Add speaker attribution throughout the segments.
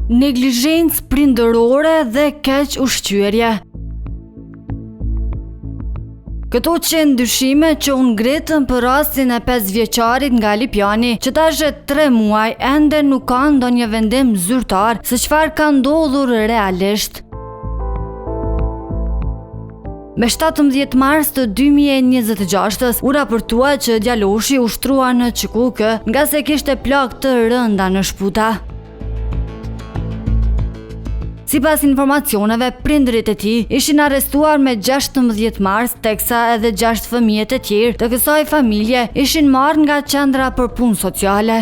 Speaker 1: Neglizhencë prindërore dhe keq ushqyerje. Këto qenë dyshime që unë ngritën për rastin e 5 vjeçarit nga Lipjani, që tash 3 muaj ende nuk ka ndonjë vendim zyrtar se çfarë ka ndodhur realisht. Me 17 mars të 2026 u raportua që djaloshi ushtrua në Çikukë nga se kishte plagë të rënda në shputa. Sipas informacioneve, prindërit e tij ishin arrestuar me 16 mars, teksa edhe 6 fëmijët e tjerë të kësaj familje ishin marrë nga qendra për punë sociale.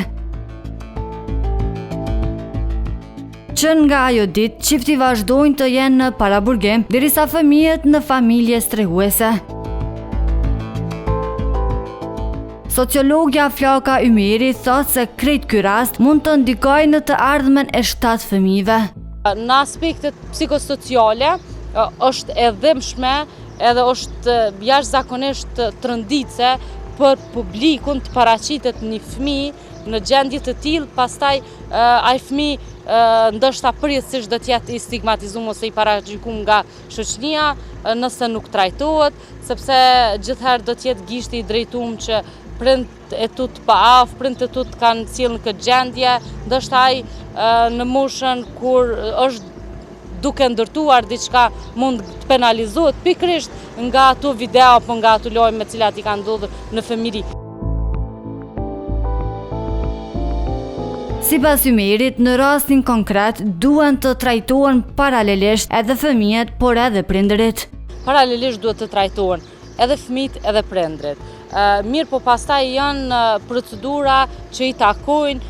Speaker 1: Që nga ajo ditë, çifti vazhdojnë të jenë në paraburgim, derisa fëmijët në familje strehuese. Sociologja Flaka Ymeri thotë se krejt ky rast mund të ndikojë në të ardhmen e 7 fëmijëve.
Speaker 2: Në aspektet psikosociale është e dhimbshme edhe është jashtëzakonisht trënditse për publikun të paraqitet një fëmijë në gjendje të tillë, pastaj ai fëmijë ndoshta përjetësisht do të jetë i stigmatizuar ose i paraqykuar nga shoqëria nëse nuk trajtohet, sepse gjithherë do të jetë gishti i drejtuar që prindët e tut pa aftë, prindët e tut kanë sjellë në këtë gjendje, ndoshta ai në moshën kur është duke ndërtuar diçka mund të penalizohet pikërisht nga ato video apo nga ato lojë me cilat i kanë ndodhur në fëmijëri.
Speaker 1: Sipas Ymerit, në rastin konkret duhen të trajtohen paralelisht edhe fëmijët, por edhe prindërit.
Speaker 2: Paralelisht duhet të trajtohen edhe fëmijët edhe prindërit. Mirë, po pastaj janë procedura që i takojnë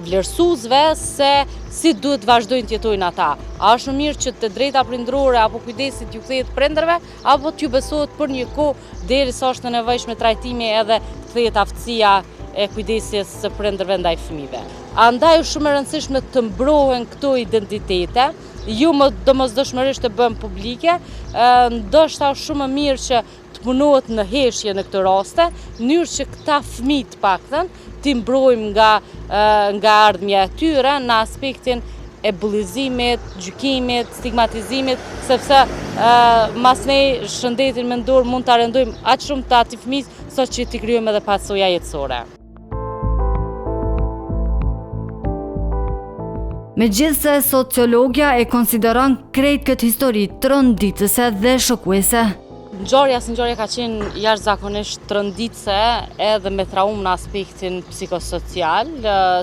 Speaker 2: vlerësuesve se si duhet vazhdojnë të jetojnë ata. A është më mirë që të drejta prindërore apo kujdesit ju kthehet prindërve, apo t'ju besohet për një kohë derisa është e nevojshme trajtimi edhe të kthehet aftësia e kujdesjes së prindërve ndaj fëmijëve. Andaj është shumë e rëndësishme të mbrohen këto identitete, ju domosdoshmërisht të bëhen publike, ndoshta është shumë më mirë që të punohet në heshje në këto raste, në mënyrë që këta fëmijë të paktën t'i mbrojmë nga ardhmja e tyre në aspektin e bullizimit, gjykimit, stigmatizimit, sepse mas ne shëndetin mendor mund ta rendojmë aq shumë të atij fëmijë sa që t'i krijojmë edhe pasoja jetësore.
Speaker 1: Megjithse sociologja e konsideron krejt këtë histori tronditëse dhe shokuese.
Speaker 2: Ngjarja si ngjarje ka qenë jashtëzakonisht tronditëse edhe me traumë në aspektin psikosocial,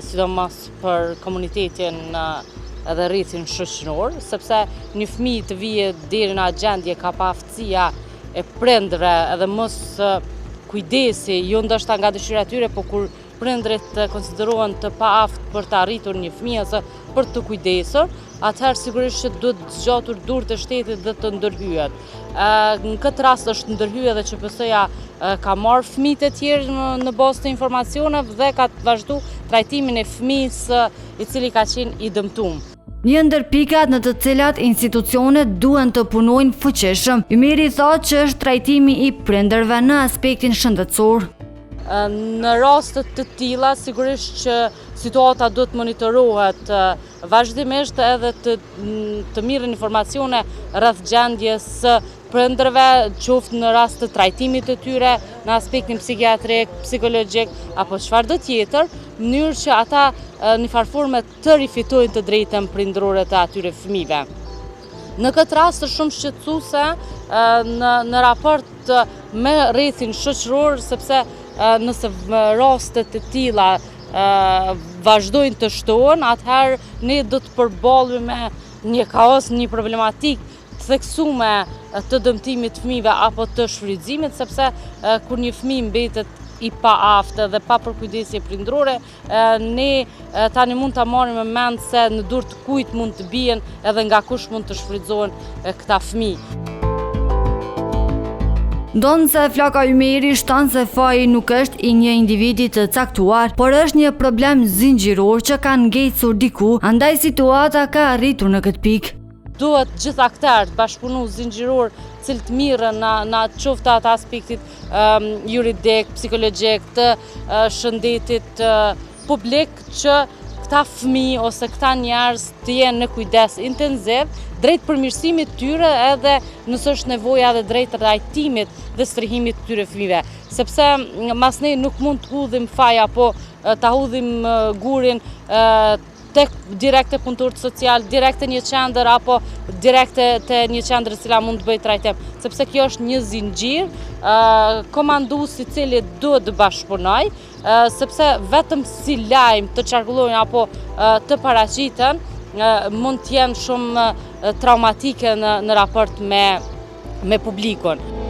Speaker 2: sidomos për komunitetin edhe rrethin shoqëror, sepse një fëmijë të vijë deri në atë gjendje ka pa aftësia e prindërve edhe mos kujdesi, jo ndoshta nga dëshira e tyre, por kur prindërit konsiderohen të paaftë për të arritur një fëmijë ose për të kujdesur, atëherë sigurisht që duhet zgjatur durët e shtetit dhe të ndërhyet. Në këtë rast është ndërhyer edhe QPS-ja ka marrë fëmijët e tjerë në bazë të informacioneve dhe ka vazhdu trajtimin e fëmijës i cili ka qenë i dëmtuar.
Speaker 1: Një ndër pikat në të cilat institucionet duhen të punojnë fuqishëm, Ymeri thotë që është trajtimi i prindërve në aspektin shëndetësor.
Speaker 2: Në rastet të tilla, sigurisht që situata duhet monitorohet vazhdimisht edhe të mirën informacione rreth gjendjes së prindërve, qoftë në rast të trajtimit të tyre, në aspektin psikiatrik, psikologjik apo çfarëdo tjetër, në mënyrë që ata në farforme të rifitojnë të drejtën prindërore të atyre fëmijëve. Në këtë rast është shumë shqetësuese në raport me rrethin shoqëror, sepse nëse rastet të tilla vazhdojnë të shtohen, atëherë ne do të përballemi me një kaos, një problematikë të theksuar të dëmtimit të fëmijëve apo të shfrytëzimit, sepse kur një fëmijë mbetet i paaftë dhe pa përkujdesje prindërore, ne tani mund ta marrim në mend se në dorë të kujt mund të bien edhe nga kush mund të shfrytëzohen këta fëmijë.
Speaker 1: Ndonë se Flaka Ymeri shton se faji nuk është i një individi të caktuar, por është një problem zinxhiror që ka ngecur diku, andaj situata ka arritur në këtë pikë.
Speaker 2: Duhet gjithë aktarët bashkëpunu zinxhiror cilët mirën në qoftë atë aspektit juridik, psikologjik, të shëndetit publik, që këta fëmijë ose këta njerëz të jenë në kujdes intenziv drejt përmirësimit tyre edhe nëse është nevoja edhe drejt trajtimit dhe strehimit të tyre fëmijëve. Sepse mas ne nuk mund të hudhim faja, po ta hudhim gurin tek direkte punëtorët social, direkte një qendër apo direkte te një qendër e cila mund të bëjë trajtim, sepse kjo është një zinxhir komanduesi i cili duhet të bashkëpunoj, sepse vetëm si lajm të çarkullojnë apo të paraqiten mund të jenë shumë traumatike në raport me publikun.